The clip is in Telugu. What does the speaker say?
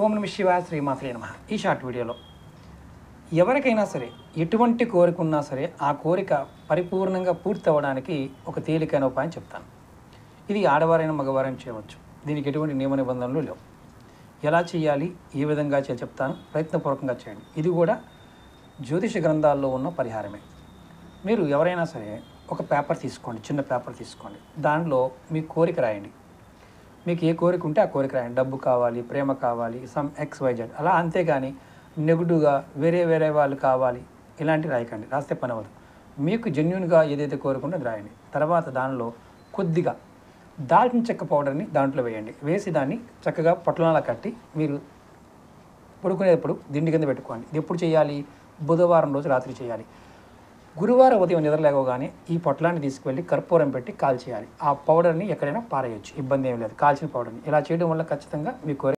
ఓం నమః శివాయ శ్రీమాత్రే నమః. ఈ షార్ట్ వీడియోలో ఎవరికైనా సరే ఎటువంటి కోరిక ఉన్నా సరే ఆ కోరిక పరిపూర్ణంగా పూర్తి అవ్వడానికి ఒక తేలికైన ఉపాయం చెప్తాను. ఇది ఆడవారైనా మగవారైనా చేయవచ్చు. దీనికి ఎటువంటి నియమ నిబంధనలు లేవు. ఎలా చేయాలి, ఏ విధంగా చేయాలి చెప్తాను. ప్రయత్నపూర్వకంగా చేయండి. ఇది కూడా జ్యోతిష గ్రంథాల్లో ఉన్న పరిహారమే. మీరు ఎవరైనా సరే ఒక పేపర్ తీసుకోండి, చిన్న పేపర్ తీసుకోండి. దానిలో మీ కోరిక రాయండి. మీకు ఏ కోరిక ఉంటే ఆ కోరిక రాయండి. డబ్బు కావాలి, ప్రేమ కావాలి, సమ్ XYZ అలా. అంతేగాని నెగిటివ్గా వేరే వాళ్ళు కావాలి ఇలాంటివి రాయకండి. రాస్తే పని అవ్వదు. మీకు జెన్యున్గా ఏదైతే కోరుకుంటే అది రాయండి. తర్వాత దానిలో కొద్దిగా దాల్చిన చెక్క పౌడర్ని దాంట్లో వేయండి. వేసి దాన్ని చక్కగా పొట్లంలా కట్టి మీరు పడుకునేటప్పుడు దిండి కింద పెట్టుకోండి. ఇది ఎప్పుడు చేయాలి? బుధవారం రోజు రాత్రి చేయాలి. గురువారం ఉదయం నిద్రలేవగానే ఈ పొట్లాన్ని తీసుకువెళ్ళి కర్పూరం పెట్టి కాల్చేయాలి. ఆ పౌడర్ని ఎక్కడైనా పారేయచ్చు, ఇబ్బంది ఏం లేదు. కాల్చిన పౌడర్ని ఇలా చేయడం వల్ల ఖచ్చితంగా మీ కోరిక